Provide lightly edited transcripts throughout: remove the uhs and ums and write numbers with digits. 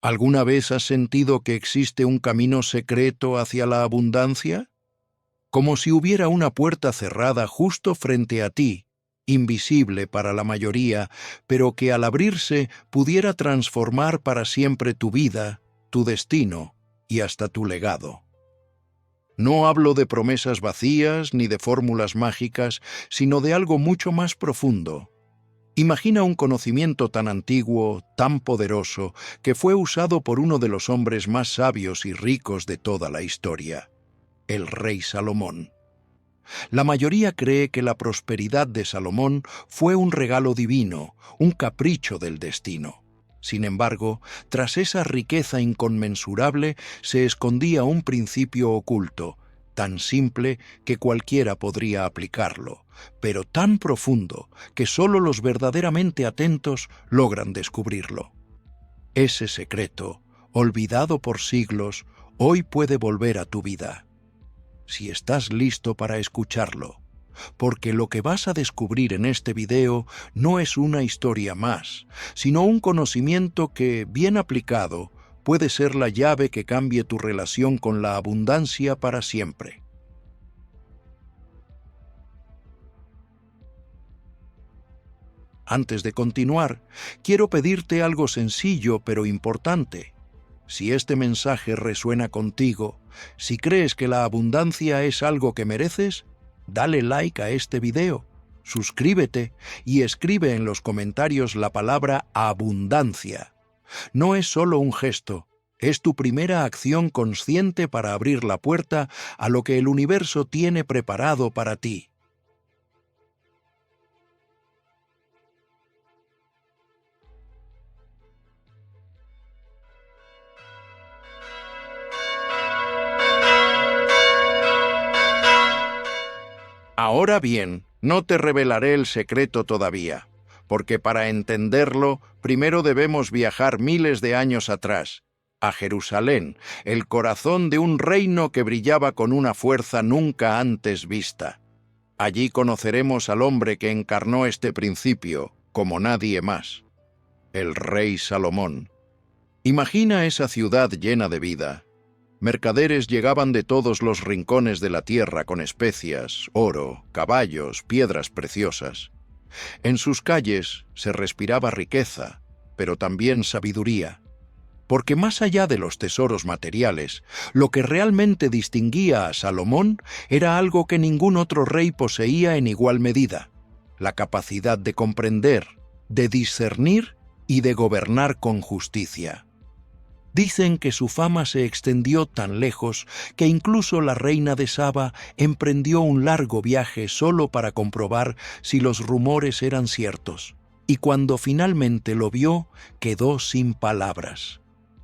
¿Alguna vez has sentido que existe un camino secreto hacia la abundancia? Como si hubiera una puerta cerrada justo frente a ti, invisible para la mayoría, pero que al abrirse pudiera transformar para siempre tu vida, tu destino y hasta tu legado. No hablo de promesas vacías ni de fórmulas mágicas, sino de algo mucho más profundo. Imagina un conocimiento tan antiguo, tan poderoso, que fue usado por uno de los hombres más sabios y ricos de toda la historia, el rey Salomón. La mayoría cree que la prosperidad de Salomón fue un regalo divino, un capricho del destino. Sin embargo, tras esa riqueza inconmensurable se escondía un principio oculto, tan simple que cualquiera podría aplicarlo, pero tan profundo que solo los verdaderamente atentos logran descubrirlo. Ese secreto, olvidado por siglos, hoy puede volver a tu vida, si estás listo para escucharlo, porque lo que vas a descubrir en este video no es una historia más, sino un conocimiento que, bien aplicado, puede ser la llave que cambie tu relación con la abundancia para siempre. Antes de continuar, quiero pedirte algo sencillo pero importante. Si este mensaje resuena contigo, si crees que la abundancia es algo que mereces, dale like a este video, suscríbete y escribe en los comentarios la palabra abundancia. No es solo un gesto, es tu primera acción consciente para abrir la puerta a lo que el universo tiene preparado para ti. Ahora bien, no te revelaré el secreto todavía, porque para entenderlo, primero debemos viajar miles de años atrás, a Jerusalén, el corazón de un reino que brillaba con una fuerza nunca antes vista. Allí conoceremos al hombre que encarnó este principio, como nadie más, el rey Salomón. Imagina esa ciudad llena de vida. Mercaderes llegaban de todos los rincones de la tierra con especias, oro, caballos, piedras preciosas. En sus calles se respiraba riqueza, pero también sabiduría, porque más allá de los tesoros materiales, lo que realmente distinguía a Salomón era algo que ningún otro rey poseía en igual medida: la capacidad de comprender, de discernir y de gobernar con justicia. Dicen que su fama se extendió tan lejos que incluso la reina de Saba emprendió un largo viaje solo para comprobar si los rumores eran ciertos, y cuando finalmente lo vio, quedó sin palabras.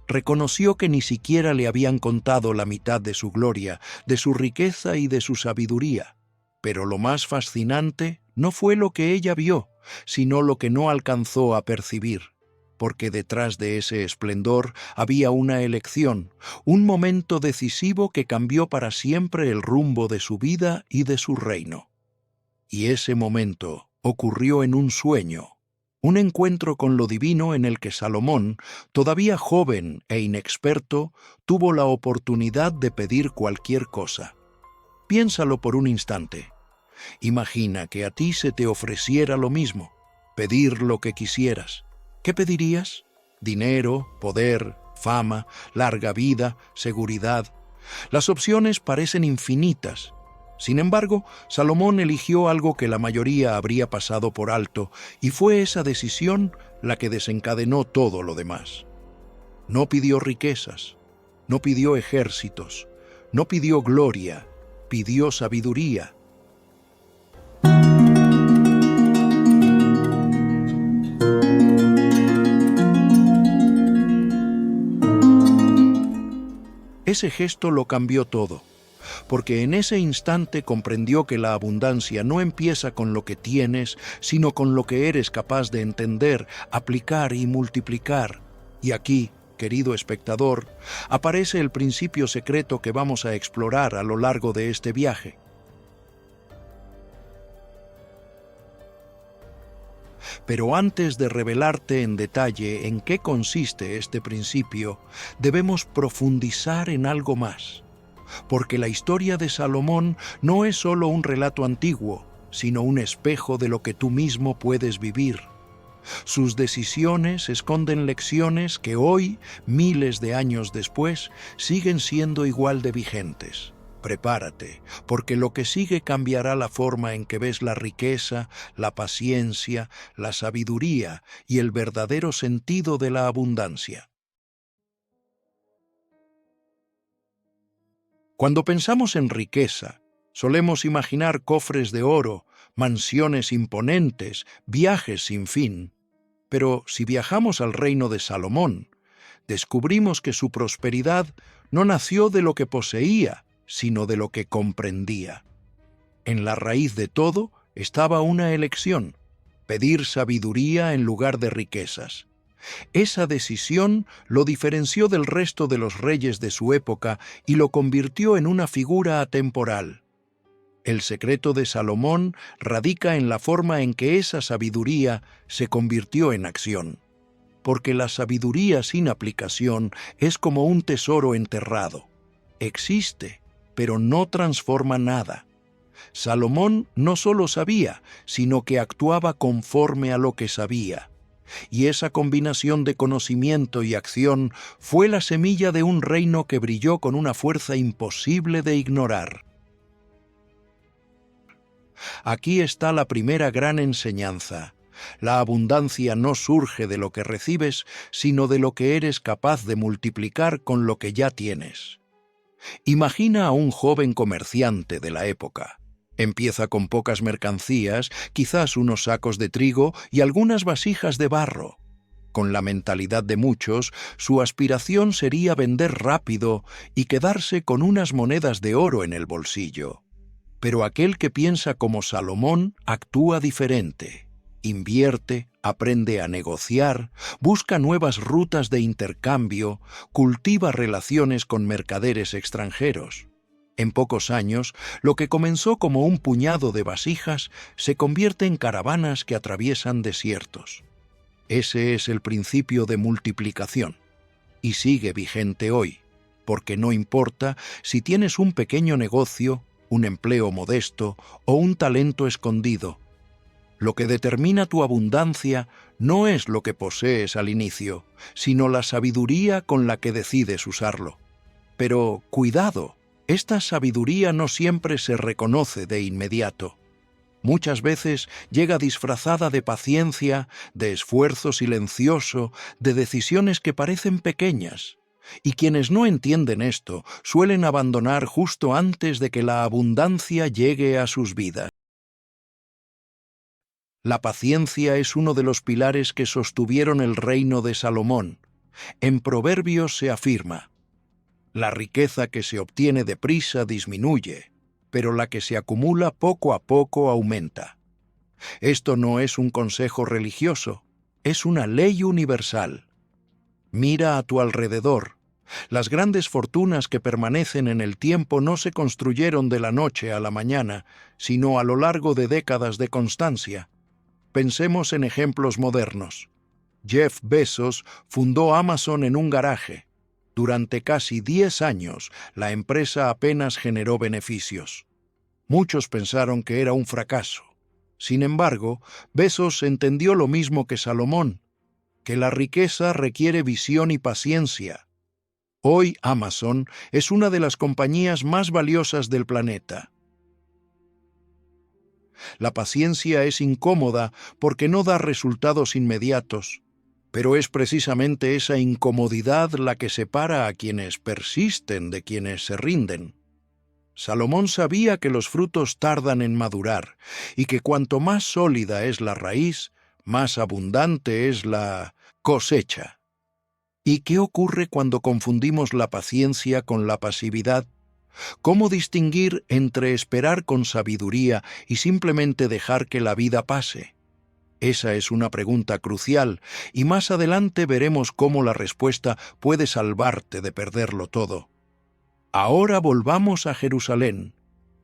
Reconoció que ni siquiera le habían contado la mitad de su gloria, de su riqueza y de su sabiduría. Pero lo más fascinante no fue lo que ella vio, sino lo que no alcanzó a percibir, porque detrás de ese esplendor había una elección, un momento decisivo que cambió para siempre el rumbo de su vida y de su reino. Y ese momento ocurrió en un sueño, un encuentro con lo divino en el que Salomón, todavía joven e inexperto, tuvo la oportunidad de pedir cualquier cosa. Piénsalo por un instante. Imagina que a ti se te ofreciera lo mismo, pedir lo que quisieras. ¿Qué pedirías? Dinero, poder, fama, larga vida, seguridad. Las opciones parecen infinitas. Sin embargo, Salomón eligió algo que la mayoría habría pasado por alto, y fue esa decisión la que desencadenó todo lo demás. No pidió riquezas, no pidió ejércitos, no pidió gloria, pidió sabiduría. Ese gesto lo cambió todo, porque en ese instante comprendió que la abundancia no empieza con lo que tienes, sino con lo que eres capaz de entender, aplicar y multiplicar. Y aquí, querido espectador, aparece el principio secreto que vamos a explorar a lo largo de este viaje. Pero antes de revelarte en detalle en qué consiste este principio, debemos profundizar en algo más. Porque la historia de Salomón no es solo un relato antiguo, sino un espejo de lo que tú mismo puedes vivir. Sus decisiones esconden lecciones que hoy, miles de años después, siguen siendo igual de vigentes. Prepárate, porque lo que sigue cambiará la forma en que ves la riqueza, la paciencia, la sabiduría y el verdadero sentido de la abundancia. Cuando pensamos en riqueza, solemos imaginar cofres de oro, mansiones imponentes, viajes sin fin. Pero si viajamos al reino de Salomón, descubrimos que su prosperidad no nació de lo que poseía, sino de lo que comprendía. En la raíz de todo estaba una elección: pedir sabiduría en lugar de riquezas. Esa decisión lo diferenció del resto de los reyes de su época y lo convirtió en una figura atemporal. El secreto de Salomón radica en la forma en que esa sabiduría se convirtió en acción. Porque la sabiduría sin aplicación es como un tesoro enterrado. Existe, pero no transforma nada. Salomón no solo sabía, sino que actuaba conforme a lo que sabía. Y esa combinación de conocimiento y acción fue la semilla de un reino que brilló con una fuerza imposible de ignorar. Aquí está la primera gran enseñanza. La abundancia no surge de lo que recibes, sino de lo que eres capaz de multiplicar con lo que ya tienes. Imagina a un joven comerciante de la época. Empieza con pocas mercancías, quizás unos sacos de trigo y algunas vasijas de barro. Con la mentalidad de muchos, su aspiración sería vender rápido y quedarse con unas monedas de oro en el bolsillo. Pero aquel que piensa como Salomón actúa diferente. Invierte, aprende a negociar, busca nuevas rutas de intercambio, cultiva relaciones con mercaderes extranjeros. En pocos años, lo que comenzó como un puñado de vasijas se convierte en caravanas que atraviesan desiertos. Ese es el principio de multiplicación, y sigue vigente hoy, porque no importa si tienes un pequeño negocio, un empleo modesto o un talento escondido. Lo que determina tu abundancia no es lo que posees al inicio, sino la sabiduría con la que decides usarlo. Pero cuidado, esta sabiduría no siempre se reconoce de inmediato. Muchas veces llega disfrazada de paciencia, de esfuerzo silencioso, de decisiones que parecen pequeñas. Y quienes no entienden esto suelen abandonar justo antes de que la abundancia llegue a sus vidas. La paciencia es uno de los pilares que sostuvieron el reino de Salomón. En Proverbios se afirma: la riqueza que se obtiene deprisa disminuye, pero la que se acumula poco a poco aumenta. Esto no es un consejo religioso, es una ley universal. Mira a tu alrededor. Las grandes fortunas que permanecen en el tiempo no se construyeron de la noche a la mañana, sino a lo largo de décadas de constancia. Pensemos en ejemplos modernos. Jeff Bezos fundó Amazon en un garaje. Durante casi 10 años, la empresa apenas generó beneficios. Muchos pensaron que era un fracaso. Sin embargo, Bezos entendió lo mismo que Salomón, que la riqueza requiere visión y paciencia. Hoy Amazon es una de las compañías más valiosas del planeta. La paciencia es incómoda porque no da resultados inmediatos, pero es precisamente esa incomodidad la que separa a quienes persisten de quienes se rinden. Salomón sabía que los frutos tardan en madurar y que cuanto más sólida es la raíz, más abundante es la cosecha. ¿Y qué ocurre cuando confundimos la paciencia con la pasividad? ¿Cómo distinguir entre esperar con sabiduría y simplemente dejar que la vida pase? Esa es una pregunta crucial, y más adelante veremos cómo la respuesta puede salvarte de perderlo todo. Ahora volvamos a Jerusalén.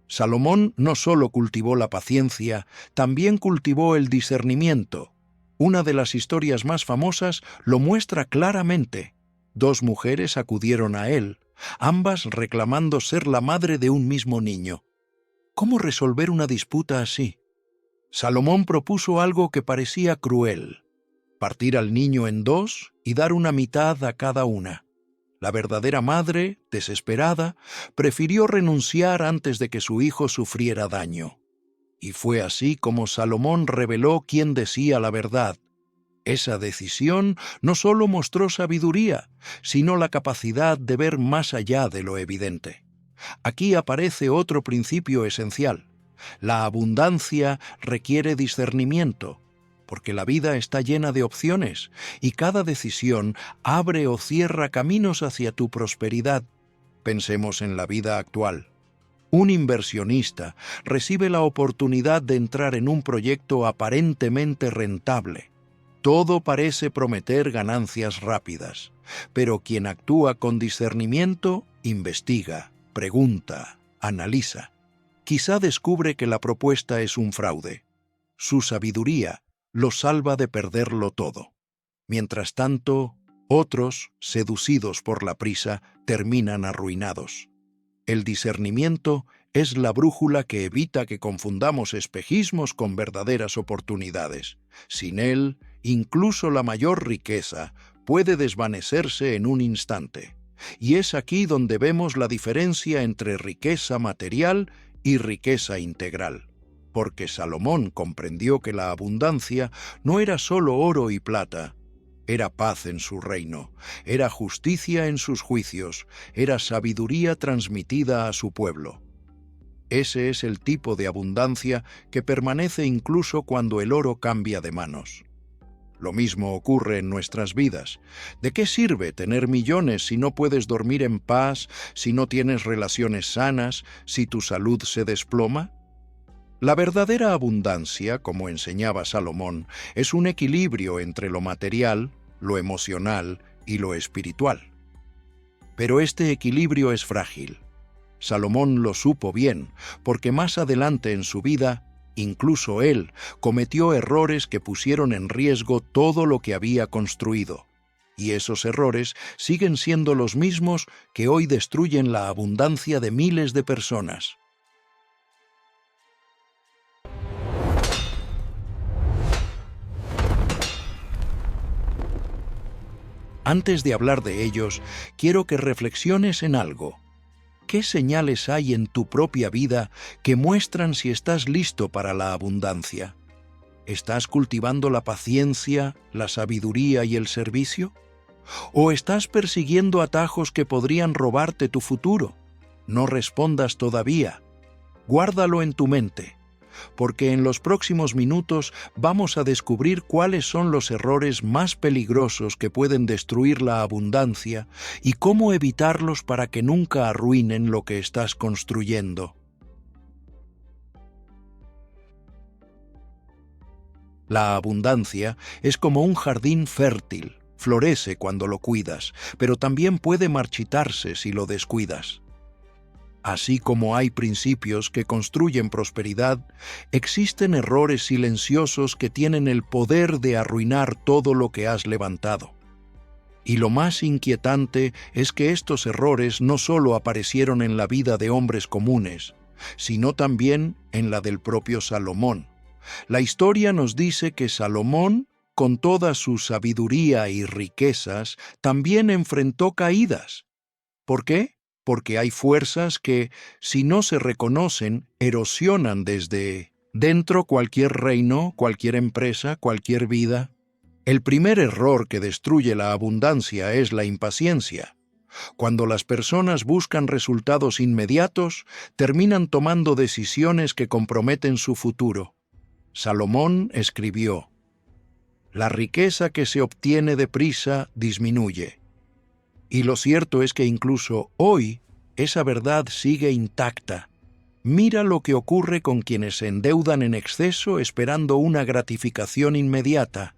Salomón no solo cultivó la paciencia, también cultivó el discernimiento. Una de las historias más famosas lo muestra claramente. Dos mujeres acudieron a él, ambas reclamando ser la madre de un mismo niño. ¿Cómo resolver una disputa así? Salomón propuso algo que parecía cruel: partir al niño en dos y dar una mitad a cada una. La verdadera madre, desesperada, prefirió renunciar antes de que su hijo sufriera daño. Y fue así como Salomón reveló quién decía la verdad. Esa decisión no solo mostró sabiduría, sino la capacidad de ver más allá de lo evidente. Aquí aparece otro principio esencial. La abundancia requiere discernimiento, porque la vida está llena de opciones y cada decisión abre o cierra caminos hacia tu prosperidad. Pensemos en la vida actual. Un inversionista recibe la oportunidad de entrar en un proyecto aparentemente rentable. Todo parece prometer ganancias rápidas, pero quien actúa con discernimiento, investiga, pregunta, analiza. Quizá descubre que la propuesta es un fraude. Su sabiduría lo salva de perderlo todo. Mientras tanto, otros, seducidos por la prisa, terminan arruinados. El discernimiento es la brújula que evita que confundamos espejismos con verdaderas oportunidades. Sin él, incluso la mayor riqueza puede desvanecerse en un instante. Y es aquí donde vemos la diferencia entre riqueza material y riqueza integral. Porque Salomón comprendió que la abundancia no era solo oro y plata. Era paz en su reino, era justicia en sus juicios, era sabiduría transmitida a su pueblo. Ese es el tipo de abundancia que permanece incluso cuando el oro cambia de manos. Lo mismo ocurre en nuestras vidas. ¿De qué sirve tener millones si no puedes dormir en paz, si no tienes relaciones sanas, si tu salud se desploma? La verdadera abundancia, como enseñaba Salomón, es un equilibrio entre lo material, lo emocional y lo espiritual. Pero este equilibrio es frágil. Salomón lo supo bien, porque más adelante en su vida, incluso él cometió errores que pusieron en riesgo todo lo que había construido. Y esos errores siguen siendo los mismos que hoy destruyen la abundancia de miles de personas. Antes de hablar de ellos, quiero que reflexiones en algo. ¿Qué señales hay en tu propia vida que muestran si estás listo para la abundancia? ¿Estás cultivando la paciencia, la sabiduría y el servicio? ¿O estás persiguiendo atajos que podrían robarte tu futuro? No respondas todavía. Guárdalo en tu mente, porque en los próximos minutos vamos a descubrir cuáles son los errores más peligrosos que pueden destruir la abundancia y cómo evitarlos para que nunca arruinen lo que estás construyendo. La abundancia es como un jardín fértil, florece cuando lo cuidas, pero también puede marchitarse si lo descuidas. Así como hay principios que construyen prosperidad, existen errores silenciosos que tienen el poder de arruinar todo lo que has levantado. Y lo más inquietante es que estos errores no solo aparecieron en la vida de hombres comunes, sino también en la del propio Salomón. La historia nos dice que Salomón, con toda su sabiduría y riquezas, también enfrentó caídas. ¿Por qué? Porque hay fuerzas que, si no se reconocen, erosionan desde dentro cualquier reino, cualquier empresa, cualquier vida. El primer error que destruye la abundancia es la impaciencia. Cuando las personas buscan resultados inmediatos, terminan tomando decisiones que comprometen su futuro. Salomón escribió: «La riqueza que se obtiene deprisa disminuye». Y lo cierto es que incluso hoy esa verdad sigue intacta. Mira lo que ocurre con quienes se endeudan en exceso esperando una gratificación inmediata.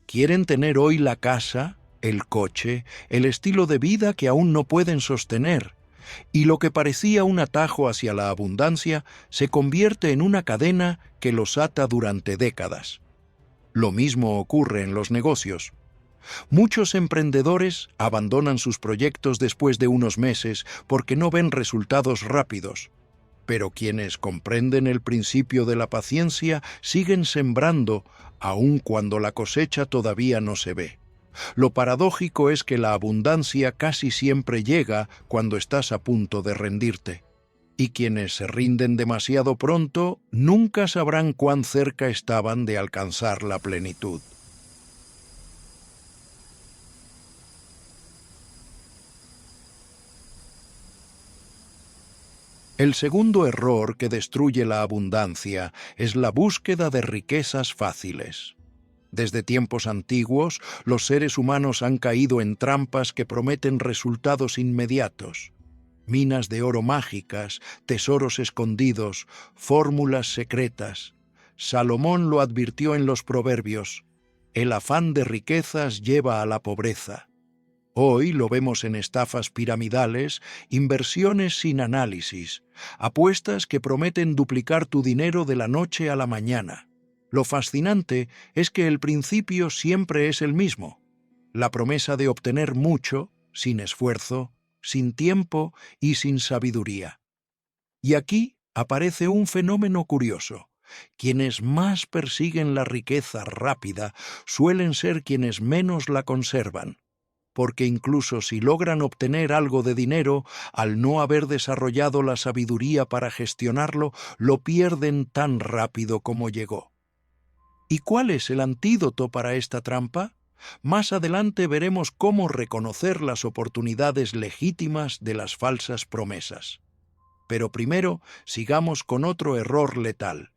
Quieren tener hoy la casa, el coche, el estilo de vida que aún no pueden sostener. Y lo que parecía un atajo hacia la abundancia se convierte en una cadena que los ata durante décadas. Lo mismo ocurre en los negocios. Muchos emprendedores abandonan sus proyectos después de unos meses porque no ven resultados rápidos. Pero quienes comprenden el principio de la paciencia siguen sembrando, aun cuando la cosecha todavía no se ve. Lo paradójico es que la abundancia casi siempre llega cuando estás a punto de rendirte. Y quienes se rinden demasiado pronto nunca sabrán cuán cerca estaban de alcanzar la plenitud. El segundo error que destruye la abundancia es la búsqueda de riquezas fáciles. Desde tiempos antiguos, los seres humanos han caído en trampas que prometen resultados inmediatos. Minas de oro mágicas, tesoros escondidos, fórmulas secretas. Salomón lo advirtió en los Proverbios: el afán de riquezas lleva a la pobreza. Hoy lo vemos en estafas piramidales, inversiones sin análisis, apuestas que prometen duplicar tu dinero de la noche a la mañana. Lo fascinante es que el principio siempre es el mismo: la promesa de obtener mucho, sin esfuerzo, sin tiempo y sin sabiduría. Y aquí aparece un fenómeno curioso. Quienes más persiguen la riqueza rápida suelen ser quienes menos la conservan, porque incluso si logran obtener algo de dinero, al no haber desarrollado la sabiduría para gestionarlo, lo pierden tan rápido como llegó. ¿Y cuál es el antídoto para esta trampa? Más adelante veremos cómo reconocer las oportunidades legítimas de las falsas promesas. Pero primero, sigamos con otro error letal.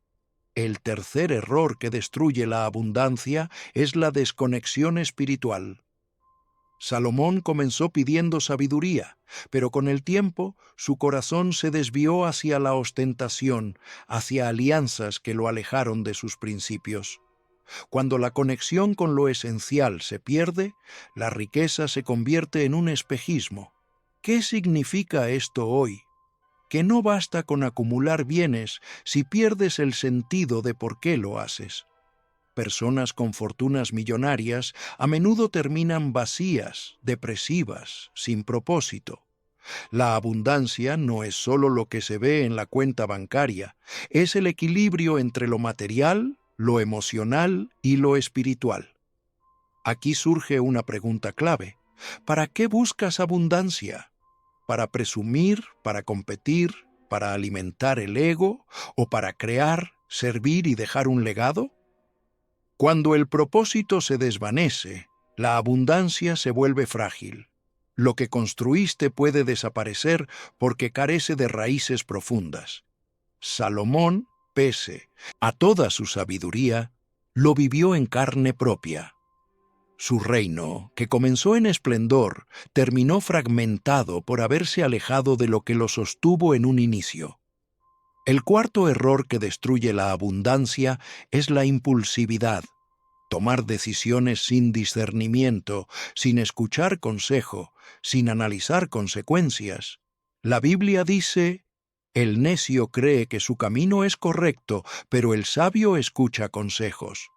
El tercer error que destruye la abundancia es la desconexión espiritual. Salomón comenzó pidiendo sabiduría, pero con el tiempo su corazón se desvió hacia la ostentación, hacia alianzas que lo alejaron de sus principios. Cuando la conexión con lo esencial se pierde, la riqueza se convierte en un espejismo. ¿Qué significa esto hoy? Que no basta con acumular bienes si pierdes el sentido de por qué lo haces. Personas con fortunas millonarias a menudo terminan vacías, depresivas, sin propósito. La abundancia no es solo lo que se ve en la cuenta bancaria, es el equilibrio entre lo material, lo emocional y lo espiritual. Aquí surge una pregunta clave: ¿para qué buscas abundancia? ¿Para presumir, para competir, para alimentar el ego o para crear, servir y dejar un legado? Cuando el propósito se desvanece, la abundancia se vuelve frágil. Lo que construiste puede desaparecer porque carece de raíces profundas. Salomón, pese a toda su sabiduría, lo vivió en carne propia. Su reino, que comenzó en esplendor, terminó fragmentado por haberse alejado de lo que lo sostuvo en un inicio. El cuarto error que destruye la abundancia es la impulsividad. Tomar decisiones sin discernimiento, sin escuchar consejo, sin analizar consecuencias. La Biblia dice: el necio cree que su camino es correcto, pero el sabio escucha consejos.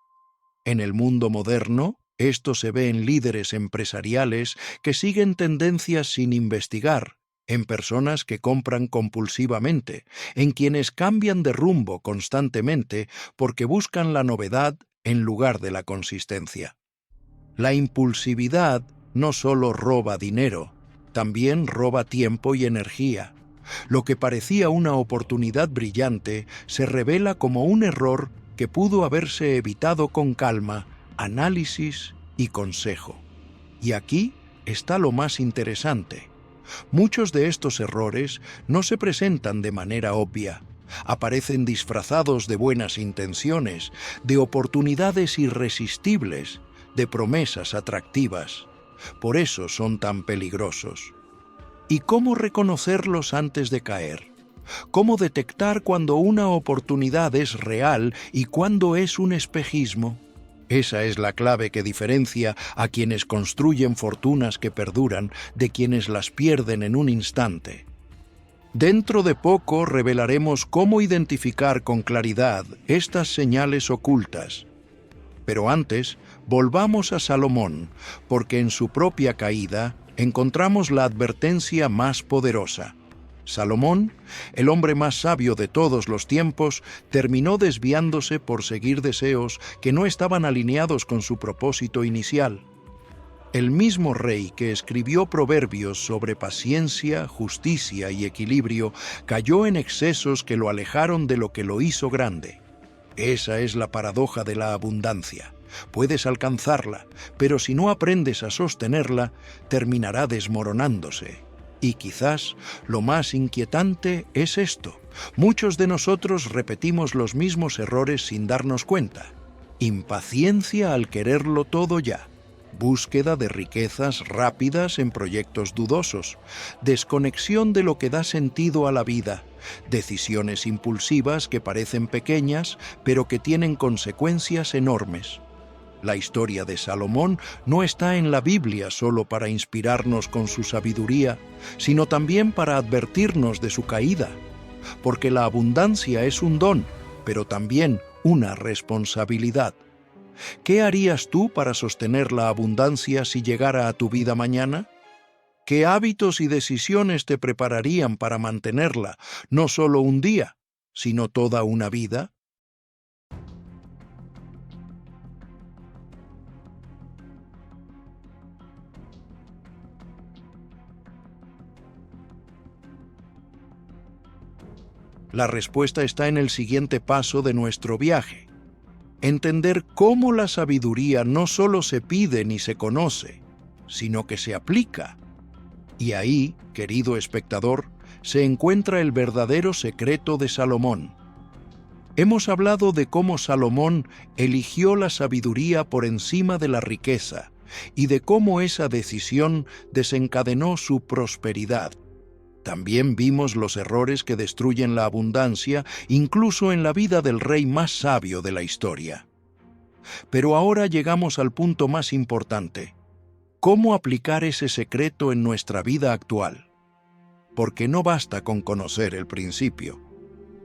En el mundo moderno, esto se ve en líderes empresariales que siguen tendencias sin investigar, en personas que compran compulsivamente, en quienes cambian de rumbo constantemente porque buscan la novedad en lugar de la consistencia. La impulsividad no solo roba dinero, también roba tiempo y energía. Lo que parecía una oportunidad brillante se revela como un error que pudo haberse evitado con calma, análisis y consejo. Y aquí está lo más interesante. Muchos de estos errores no se presentan de manera obvia. Aparecen disfrazados de buenas intenciones, de oportunidades irresistibles, de promesas atractivas. Por eso son tan peligrosos. ¿Y cómo reconocerlos antes de caer? ¿Cómo detectar cuando una oportunidad es real y cuando es un espejismo? Esa es la clave que diferencia a quienes construyen fortunas que perduran de quienes las pierden en un instante. Dentro de poco revelaremos cómo identificar con claridad estas señales ocultas. Pero antes, volvamos a Salomón, porque en su propia caída encontramos la advertencia más poderosa. Salomón, el hombre más sabio de todos los tiempos, terminó desviándose por seguir deseos que no estaban alineados con su propósito inicial. El mismo rey que escribió proverbios sobre paciencia, justicia y equilibrio cayó en excesos que lo alejaron de lo que lo hizo grande. Esa es la paradoja de la abundancia. Puedes alcanzarla, pero si no aprendes a sostenerla, terminará desmoronándose. Y quizás lo más inquietante es esto. Muchos de nosotros repetimos los mismos errores sin darnos cuenta. Impaciencia al quererlo todo ya. Búsqueda de riquezas rápidas en proyectos dudosos. Desconexión de lo que da sentido a la vida. Decisiones impulsivas que parecen pequeñas, pero que tienen consecuencias enormes. La historia de Salomón no está en la Biblia solo para inspirarnos con su sabiduría, sino también para advertirnos de su caída, porque la abundancia es un don, pero también una responsabilidad. ¿Qué harías tú para sostener la abundancia si llegara a tu vida mañana? ¿Qué hábitos y decisiones te prepararían para mantenerla, no solo un día, sino toda una vida? La respuesta está en el siguiente paso de nuestro viaje. Entender cómo la sabiduría no solo se pide ni se conoce, sino que se aplica. Y ahí, querido espectador, se encuentra el verdadero secreto de Salomón. Hemos hablado de cómo Salomón eligió la sabiduría por encima de la riqueza y de cómo esa decisión desencadenó su prosperidad. También vimos los errores que destruyen la abundancia, incluso en la vida del rey más sabio de la historia. Pero ahora llegamos al punto más importante. ¿Cómo aplicar ese secreto en nuestra vida actual? Porque no basta con conocer el principio.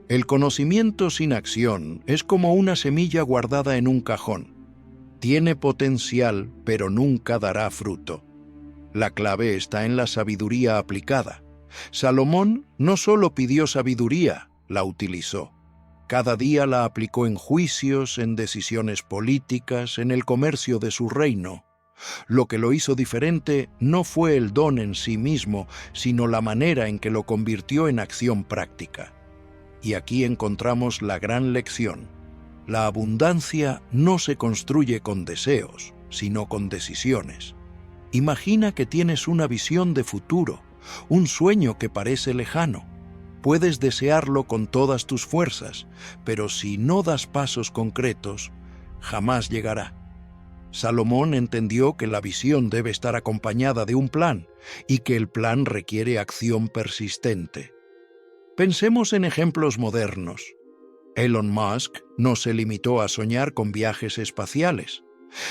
El conocimiento sin acción es como una semilla guardada en un cajón. Tiene potencial, pero nunca dará fruto. La clave está en la sabiduría aplicada. Salomón no solo pidió sabiduría, la utilizó. Cada día la aplicó en juicios, en decisiones políticas, en el comercio de su reino. Lo que lo hizo diferente no fue el don en sí mismo, sino la manera en que lo convirtió en acción práctica. Y aquí encontramos la gran lección. La abundancia no se construye con deseos, sino con decisiones. Imagina que tienes una visión de futuro, un sueño que parece lejano. Puedes desearlo con todas tus fuerzas, pero si no das pasos concretos, jamás llegará. Salomón entendió que la visión debe estar acompañada de un plan y que el plan requiere acción persistente. Pensemos en ejemplos modernos. Elon Musk no se limitó a soñar con viajes espaciales.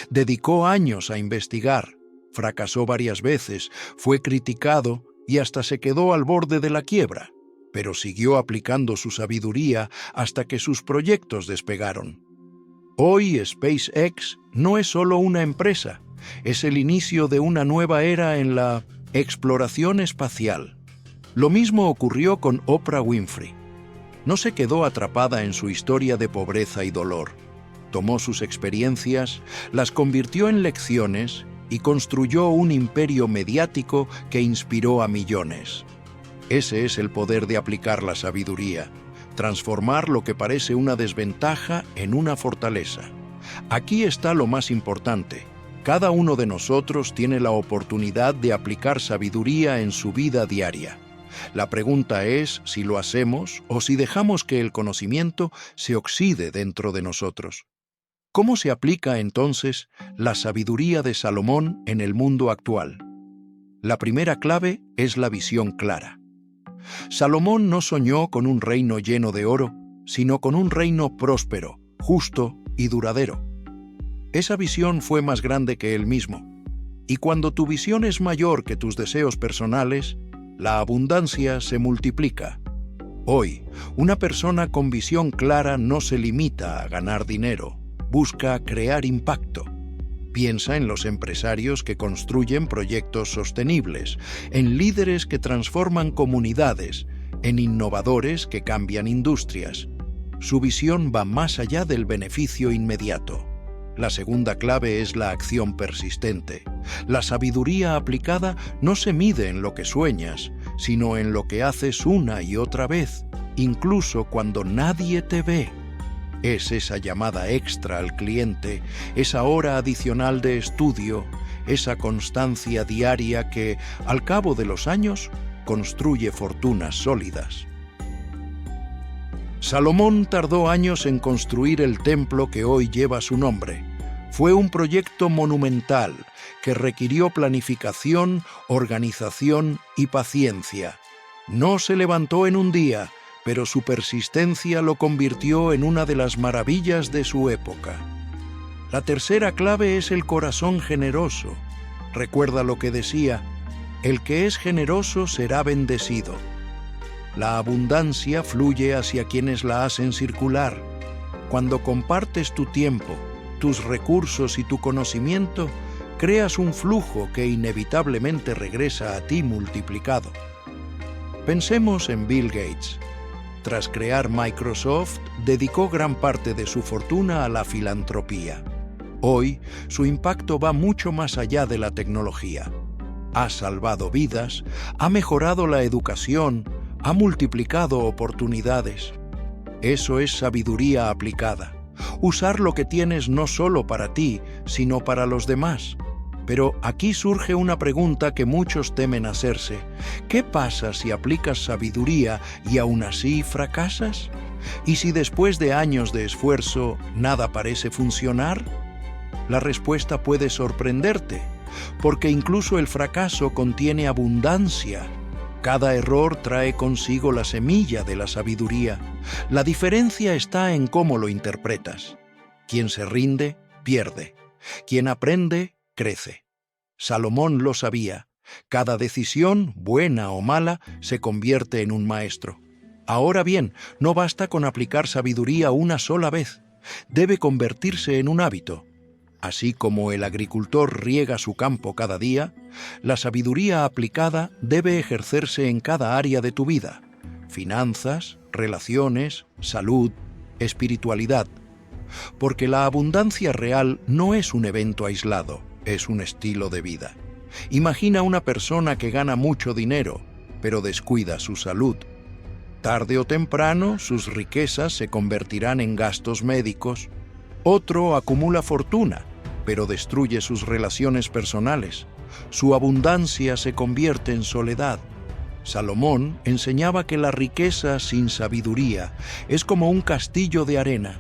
Dedicó años a investigar, fracasó varias veces, fue criticado y hasta se quedó al borde de la quiebra, pero siguió aplicando su sabiduría hasta que sus proyectos despegaron. Hoy SpaceX no es solo una empresa, es el inicio de una nueva era en la exploración espacial. Lo mismo ocurrió con Oprah Winfrey. No se quedó atrapada en su historia de pobreza y dolor. Tomó sus experiencias, las convirtió en lecciones y construyó un imperio mediático que inspiró a millones. Ese es el poder de aplicar la sabiduría, transformar lo que parece una desventaja en una fortaleza. Aquí está lo más importante. Cada uno de nosotros tiene la oportunidad de aplicar sabiduría en su vida diaria. La pregunta es si lo hacemos o si dejamos que el conocimiento se oxide dentro de nosotros. ¿Cómo se aplica entonces la sabiduría de Salomón en el mundo actual? La primera clave es la visión clara. Salomón no soñó con un reino lleno de oro, sino con un reino próspero, justo y duradero. Esa visión fue más grande que él mismo. Y cuando tu visión es mayor que tus deseos personales, la abundancia se multiplica. Hoy, una persona con visión clara no se limita a ganar dinero. busca crear impacto. Piensa en los empresarios que construyen proyectos sostenibles, en líderes que transforman comunidades, en innovadores que cambian industrias. Su visión va más allá del beneficio inmediato. La segunda clave es la acción persistente. La sabiduría aplicada no se mide en lo que sueñas, sino en lo que haces una y otra vez, incluso cuando nadie te ve. Es esa llamada extra al cliente, esa hora adicional de estudio, esa constancia diaria que, al cabo de los años, construye fortunas sólidas. Salomón tardó años en construir el templo que hoy lleva su nombre. Fue un proyecto monumental que requirió planificación, organización y paciencia. No se levantó en un día, pero su persistencia lo convirtió en una de las maravillas de su época. La tercera clave es el corazón generoso. Recuerda lo que decía: el que es generoso será bendecido. La abundancia fluye hacia quienes la hacen circular. Cuando compartes tu tiempo, tus recursos y tu conocimiento, creas un flujo que inevitablemente regresa a ti multiplicado. Pensemos en Bill Gates. Tras crear Microsoft, dedicó gran parte de su fortuna a la filantropía. Hoy, su impacto va mucho más allá de la tecnología. Ha salvado vidas, ha mejorado la educación, ha multiplicado oportunidades. Eso es sabiduría aplicada. Usar lo que tienes no solo para ti, sino para los demás. Pero aquí surge una pregunta que muchos temen hacerse. ¿Qué pasa si aplicas sabiduría y aún así fracasas? ¿Y si después de años de esfuerzo nada parece funcionar? La respuesta puede sorprenderte, porque incluso el fracaso contiene abundancia. Cada error trae consigo la semilla de la sabiduría. La diferencia está en cómo lo interpretas. Quien se rinde, pierde. Quien aprende, crece. Salomón lo sabía. Cada decisión, buena o mala, se convierte en un maestro. Ahora bien, no basta con aplicar sabiduría una sola vez. Debe convertirse en un hábito. Así como el agricultor riega su campo cada día, la sabiduría aplicada debe ejercerse en cada área de tu vida: finanzas, relaciones, salud, espiritualidad. Porque la abundancia real no es un evento aislado, es un estilo de vida. Imagina una persona que gana mucho dinero, pero descuida su salud. Tarde o temprano, sus riquezas se convertirán en gastos médicos. Otro acumula fortuna, pero destruye sus relaciones personales. Su abundancia se convierte en soledad. Salomón enseñaba que la riqueza sin sabiduría es como un castillo de arena.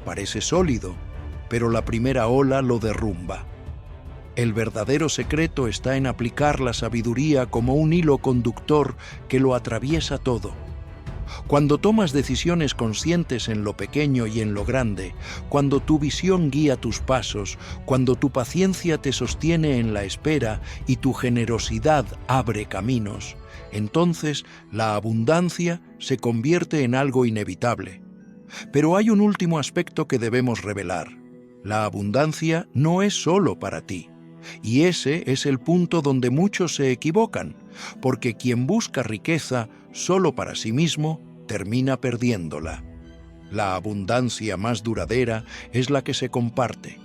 Parece sólido, pero la primera ola lo derrumba. El verdadero secreto está en aplicar la sabiduría como un hilo conductor que lo atraviesa todo. Cuando tomas decisiones conscientes en lo pequeño y en lo grande, cuando tu visión guía tus pasos, cuando tu paciencia te sostiene en la espera y tu generosidad abre caminos, entonces la abundancia se convierte en algo inevitable. Pero hay un último aspecto que debemos revelar. La abundancia no es solo para ti. Y ese es el punto donde muchos se equivocan, porque quien busca riqueza solo para sí mismo termina perdiéndola. La abundancia más duradera es la que se comparte.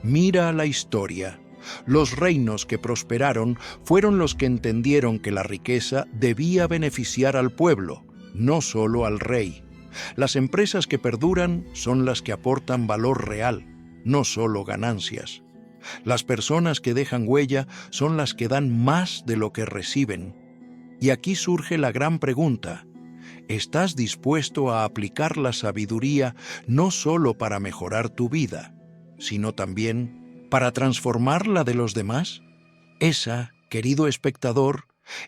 Mira la historia. Los reinos que prosperaron fueron los que entendieron que la riqueza debía beneficiar al pueblo, no solo al rey. Las empresas que perduran son las que aportan valor real, no solo ganancias. Las personas que dejan huella son las que dan más de lo que reciben. Y aquí surge la gran pregunta: ¿estás dispuesto a aplicar la sabiduría no solo para mejorar tu vida, sino también para transformar la de los demás? Esa, querido espectador,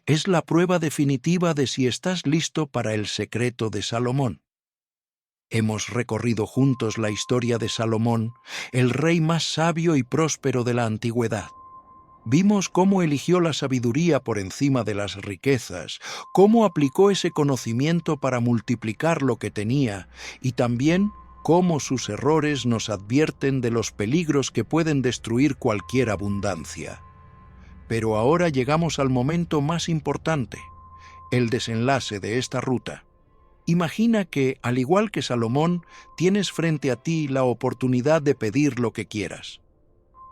es la prueba definitiva de si estás listo para el secreto de Salomón. Hemos recorrido juntos la historia de Salomón, el rey más sabio y próspero de la antigüedad. Vimos cómo eligió la sabiduría por encima de las riquezas, cómo aplicó ese conocimiento para multiplicar lo que tenía y también cómo sus errores nos advierten de los peligros que pueden destruir cualquier abundancia. Pero ahora llegamos al momento más importante, el desenlace de esta ruta. Imagina que, al igual que Salomón, tienes frente a ti la oportunidad de pedir lo que quieras.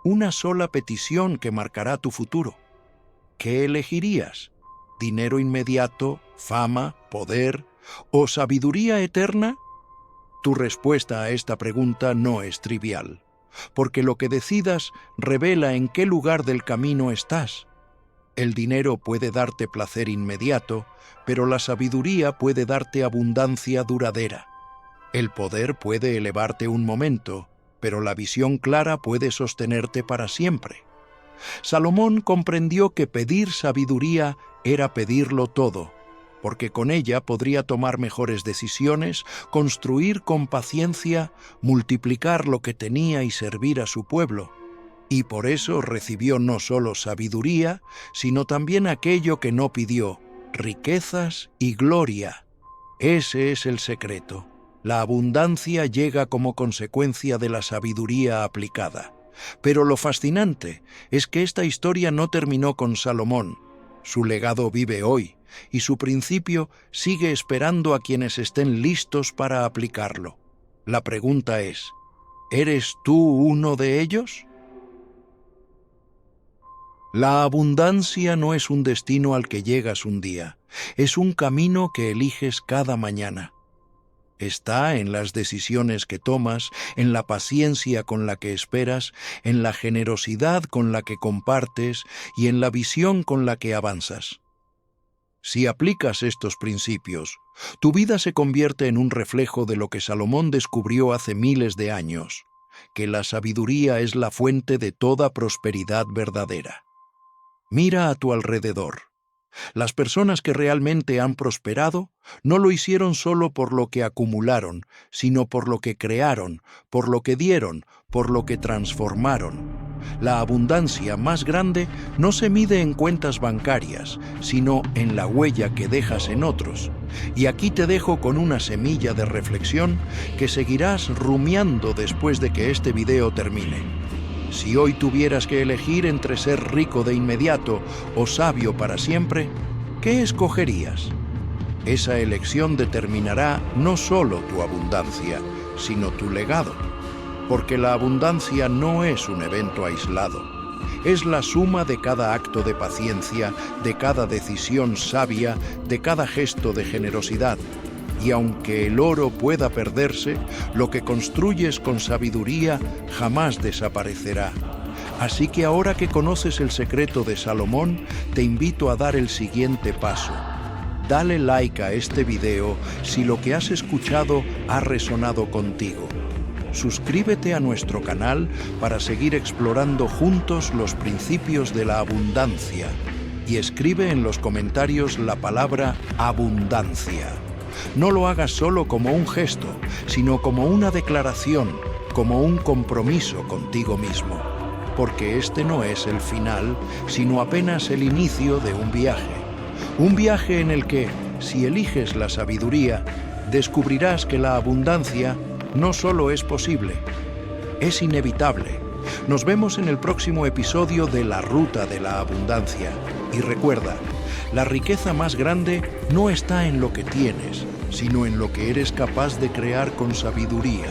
Una sola petición que marcará tu futuro. ¿Qué elegirías? ¿Dinero inmediato, fama, poder o sabiduría eterna? Tu respuesta a esta pregunta no es trivial, porque lo que decidas revela en qué lugar del camino estás. El dinero puede darte placer inmediato, pero la sabiduría puede darte abundancia duradera. El poder puede elevarte un momento, pero la visión clara puede sostenerte para siempre. Salomón comprendió que pedir sabiduría era pedirlo todo, porque con ella podría tomar mejores decisiones, construir con paciencia, multiplicar lo que tenía y servir a su pueblo. Y por eso recibió no solo sabiduría, sino también aquello que no pidió, riquezas y gloria. Ese es el secreto. La abundancia llega como consecuencia de la sabiduría aplicada. Pero lo fascinante es que esta historia no terminó con Salomón. Su legado vive hoy, y su principio sigue esperando a quienes estén listos para aplicarlo. La pregunta es, ¿eres tú uno de ellos? La abundancia no es un destino al que llegas un día, es un camino que eliges cada mañana. Está en las decisiones que tomas, en la paciencia con la que esperas, en la generosidad con la que compartes y en la visión con la que avanzas. Si aplicas estos principios, tu vida se convierte en un reflejo de lo que Salomón descubrió hace miles de años, que la sabiduría es la fuente de toda prosperidad verdadera. Mira a tu alrededor. Las personas que realmente han prosperado no lo hicieron solo por lo que acumularon, sino por lo que crearon, por lo que dieron, por lo que transformaron. La abundancia más grande no se mide en cuentas bancarias, sino en la huella que dejas en otros. Y aquí te dejo con una semilla de reflexión que seguirás rumiando después de que este video termine. Si hoy tuvieras que elegir entre ser rico de inmediato o sabio para siempre, ¿qué escogerías? Esa elección determinará no solo tu abundancia, sino tu legado. Porque la abundancia no es un evento aislado. Es la suma de cada acto de paciencia, de cada decisión sabia, de cada gesto de generosidad. Y aunque el oro pueda perderse, lo que construyes con sabiduría jamás desaparecerá. Así que ahora que conoces el secreto de Salomón, te invito a dar el siguiente paso. Dale like a este video si lo que has escuchado ha resonado contigo. Suscríbete a nuestro canal para seguir explorando juntos los principios de la abundancia. Y escribe en los comentarios la palabra abundancia. No lo hagas solo como un gesto, sino como una declaración, como un compromiso contigo mismo. Porque este no es el final, sino apenas el inicio de un viaje. Un viaje en el que, si eliges la sabiduría, descubrirás que la abundancia no solo es posible, es inevitable. Nos vemos en el próximo episodio de La Ruta de la Abundancia. Y recuerda, la riqueza más grande no está en lo que tienes, sino en lo que eres capaz de crear con sabiduría.